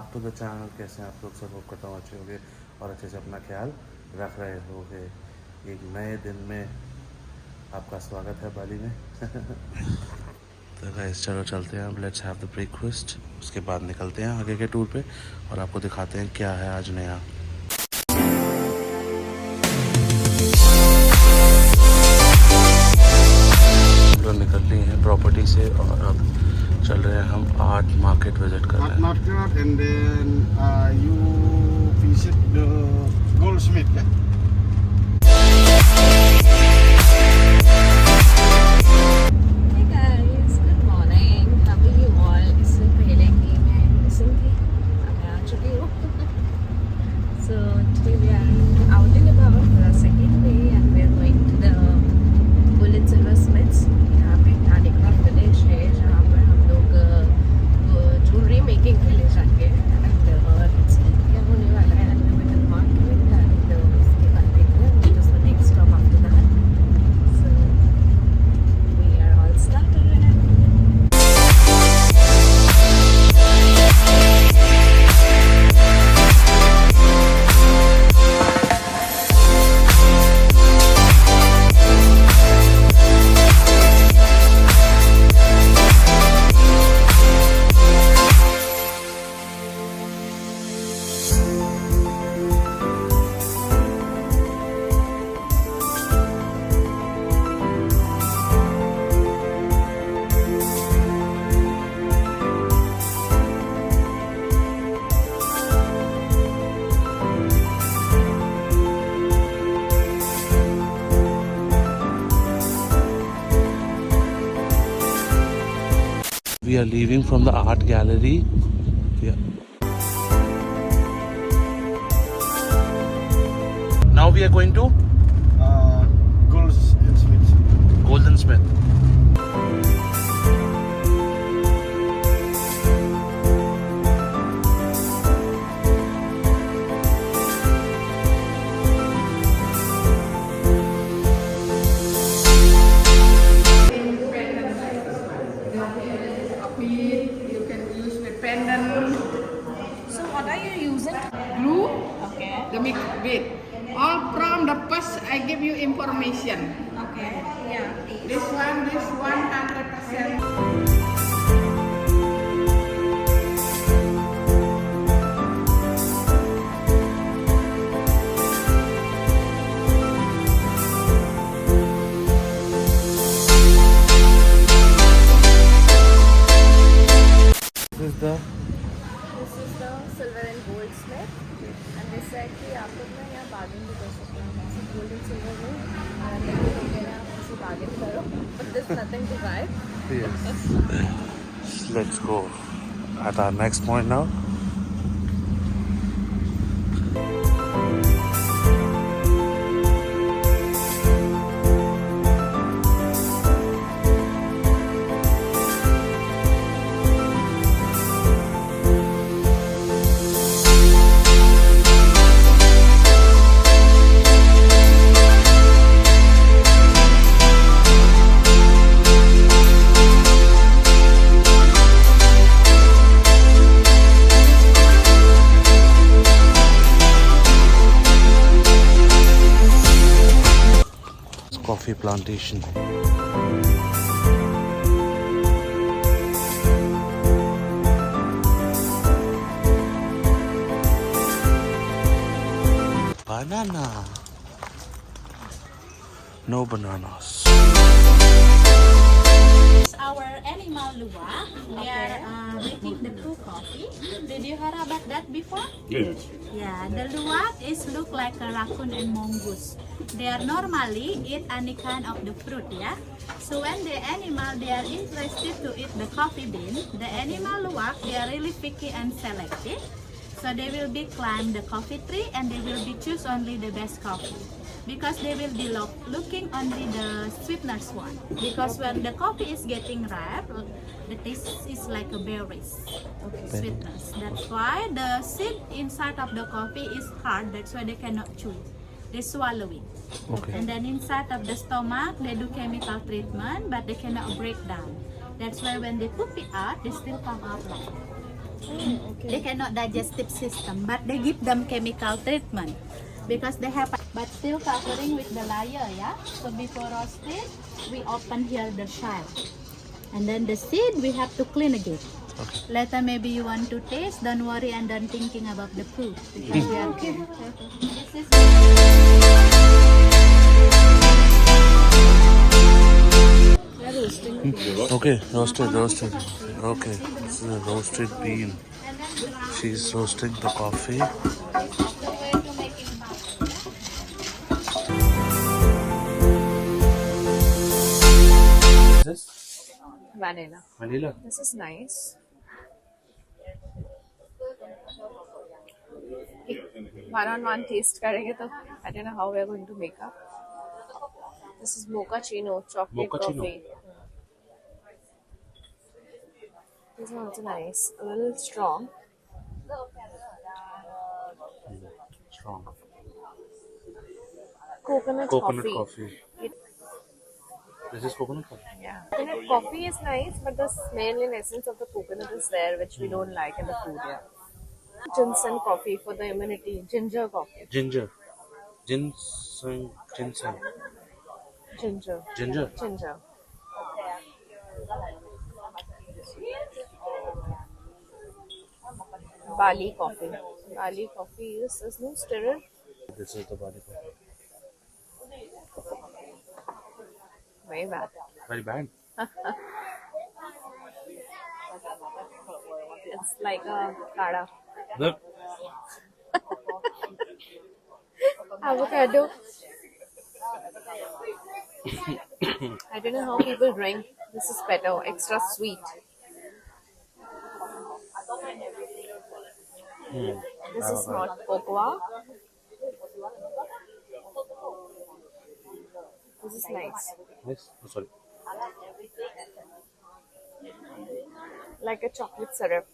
Back to the channel. कैसे हैं आप लोग? सब होप करता हूँ अच्छे होंगे और अच्छे से अपना ख्याल रख रहे होंगे। एक नए दिन में आपका स्वागत है बाली में। तो गाइस चलो चलते हैं, अब लेट्स हैव द ब्रेकफास्ट, उसके बाद निकलते हैं आगे के टूर पे और आपको दिखाते हैं क्या है आज नया। हम लोग निकल रही हैं प्रॉपर्टी से और अब चल रहे हैं हम आर्ट मार्केट विजिट कर रहे हैं। Market and then you visit the goldsmith, yeah? Hey guys, good morning. How are you all? इससे पहले कि मैं मिसिंग थी, अब मैं आ चुकी हूँ। So today we are out and about the second day and we are going to the Ubud Silversmiths. यहाँ पे handicraft village है जहाँ पर हम लोग jewelry making के लिए जाएंगे and let's see क्या होने वाला है unlimited market and उसके बाद देखते हैं which is the next stop after that. So we are all started. We are leaving from the art gallery. Yeah. Now we are going to Goldsmith. Golden Smith. You can use the pendant, So what are you using? glue, Okay. the mix with. All from the first I give you information. Okay. Yeah. This 100%. This is the This is the silver and gold smith. And they said कि आप लोग ना यहाँ bargain भी कर सकते हैं। ऐसे gold and silver में लेके लोगे ना ऐसे bargain करो. But there's nothing to buy. yes. Let's go at our next point now. Coffee plantation. Banana. No bananas. Our animal Luwak. They are making the blue coffee. Did you hear about that before? Yes. Yeah, the Luwak is look like a raccoon and mongoose. They are normally eat any kind of the fruit, yeah. So when the animal they are interested to eat the coffee bean, the animal Luwak they are really picky and selective. So they will be climb the coffee tree and they will be choose only the best coffee. Because they will be looking only the sweetness one. Because when the coffee is getting ripe, the taste is like a berries, sweetness. That's why the seed inside of the coffee is hard. That's why they cannot chew it. They swallow it. Okay. And then inside of the stomach, they do chemical treatment, but they cannot break down. That's why when they poop it out, they still come out like that. They cannot digestive system, but they give them chemical treatment because they have, but still covering with the layer, yeah. So before roasted, we open here the shell, and then the seed we have to clean again. Later maybe you want to taste, don't worry and don't thinking about the food because we are okay. This is They're roasting the beans. Okay, roasted. Okay, this is a roasted bean. She's roasting the coffee. the way to make it batter. Is this Vanilla. vanilla? This is nice. One taste करेंगे तो I don't know how we are going to make up. This is mochaccino chocolate Mochaccino. coffee. This is also nice. A little strong. Strong. Coconut Coffee. It- This is coconut coffee. yeah. Coconut coffee is nice, but the smell and essence of the coconut is there, which we don't like in the food. Yeah. Ginseng coffee for the immunity. Ginger coffee. Ginger. Ginger. Bali coffee. Bali coffee is there's no stirrer. This is the bali coffee. Very bad. Very bad. It's like a kada. Look. Avocado. I don't know how people drink. This is better, extra sweet. This is not cocoa. This is nice. Nice. Oh, sorry. Like a chocolate syrup.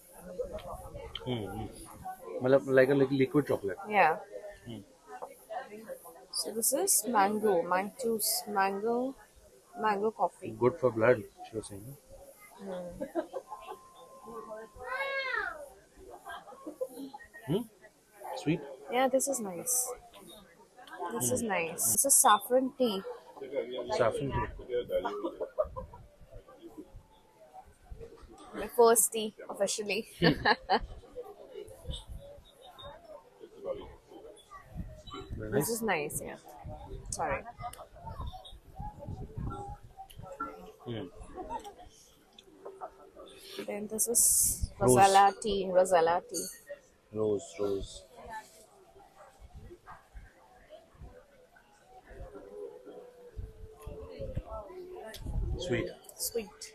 Like a liquid chocolate. Yeah. So this is mango juice, mango coffee. Good for blood, she was saying. Sweet. Yeah, this is nice. This is nice. This is saffron tea. Saffron tea. My first tea officially. Very This nice. is nice, yeah. Sorry. Then this is Rose. Rosella tea. Rose. Sweet. Sweet.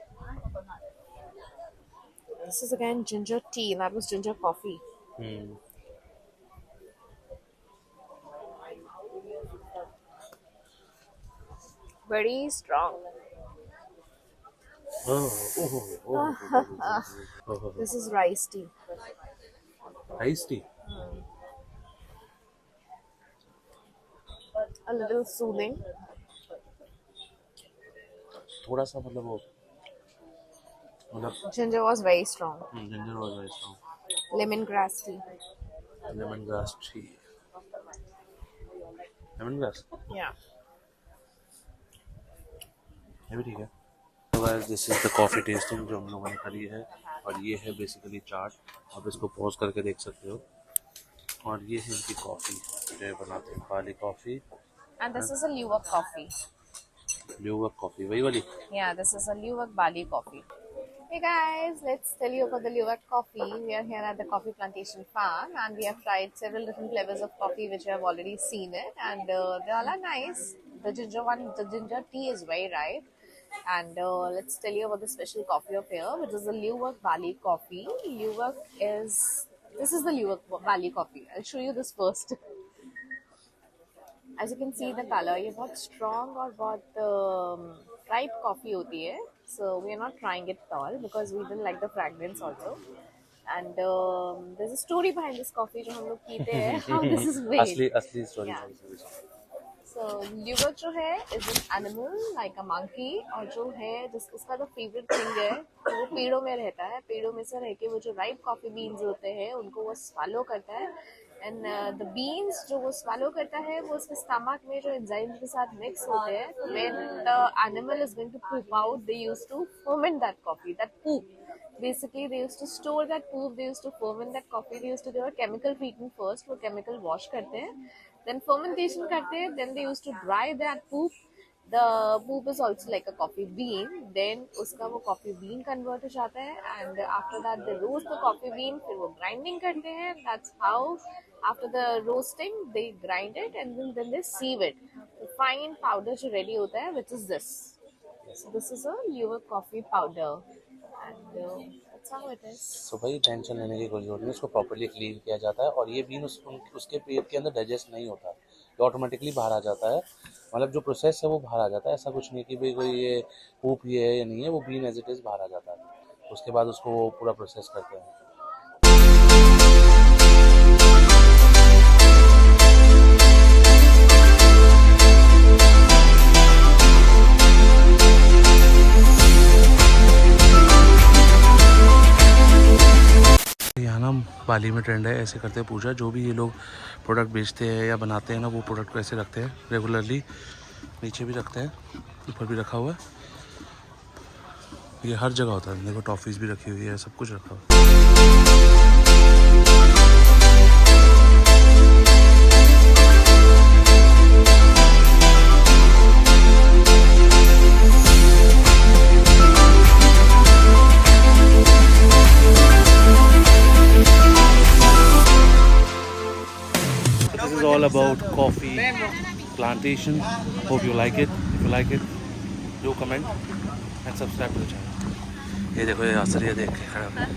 This is again ginger tea. That was ginger coffee. Very strong. This is rice tea. Iced tea. A little soothing. थोड़ा सा मतलब वो मतलब Ginger was very strong. ginger was very strong. Lemongrass tea. Lemongrass tea. Lemongrass. Yeah. ये भी ठीक है. So guys, this is the coffee tasting जो हम लोगों ने करी है और ये है बेसिकली चाट. आप इसको पॉज करके देख सकते हो. और ये है इनकी कॉफी जो ये बनाते हैं बाली coffee. And this is a Luwak coffee. Luwak coffee वही वाली. Yeah, this is a Luwak Bali coffee. Hey guys, let's tell you about the Luwak coffee. We are here at the coffee plantation farm and we have tried several different flavors of coffee which you have already seen it and they all are nice. The ginger tea is very right. And let's tell you about the special coffee of here, which is the Luwak Bali coffee. This is the Luwak Bali coffee. I'll show you this first. As you can see the color, ये बहुत strong और बहुत ripe coffee होती है. So we are not trying it at all because we didn't like the fragrance also. And there's a story behind this coffee जो हम लोग पीते हैं. How this is made. असली स्टोरी. Yeah. So Luwak जो है is an animal like a monkey और जो है उसका जो favorite thing है वो पेड़ों में रहता है, पेड़ों में से रह के वो जो राइप कॉफी बीन्स होते हैं उनको वो स्वालो करता है, एंड द बीन्स जो वो स्वालो करता है वो उसके स्टमक में जो एंजाइम्स के साथ मिक्स होते हैं, when the animal is going to poop out, they used to ferment that coffee, that poop. Basically, they used to store that poop, they used to ferment that coffee, they used to give a chemical treatment first, वो chemical wash करते हैं, then fermentation करते हैं, then they used to dry that poop. The poop is also like a coffee bean, then उसका वो coffee bean convert हो जाता है, and after that they roast the coffee bean, फिर वो grinding करते हैं. That's how after the roasting they grind it and then they sieve it. The fine powder जो ready होता है, which is this. So this is a Luwak coffee powder. And that's how it is. तो भाई tension लेने की कोई जरूरत नहीं, इसको प्रॉपर्ली क्लीन किया जाता है और ये बीन उसके पेट के अंदर डाइजेस्ट नहीं होता, ये ऑटोमेटिकली बाहर आ जाता है. मतलब जो प्रोसेस है वो बाहर आ जाता है. ऐसा कुछ नहीं कि भाई कोई ये पूप ही है या नहीं है, वो बीन एज इट इज़ बाहर आ जाता है. उसके बाद उसको वो पूरा प्रोसेस करते हैं. यहाँ ना बाली में ट्रेंड है, ऐसे करते हैं पूजा. जो भी ये लोग प्रोडक्ट बेचते हैं या बनाते हैं ना, वो प्रोडक्ट को ऐसे रखते हैं रेगुलरली. नीचे भी रखते हैं, ऊपर भी रखा हुआ है. ये हर जगह होता है. देखो टॉफ़ीज़ भी रखी हुई है, सब कुछ रखा हुआ है. This is all about coffee plantation. Hope you like it. If you like it, do comment and subscribe to the channel. ये देखो, ये आसरिया देख के खड़ा है.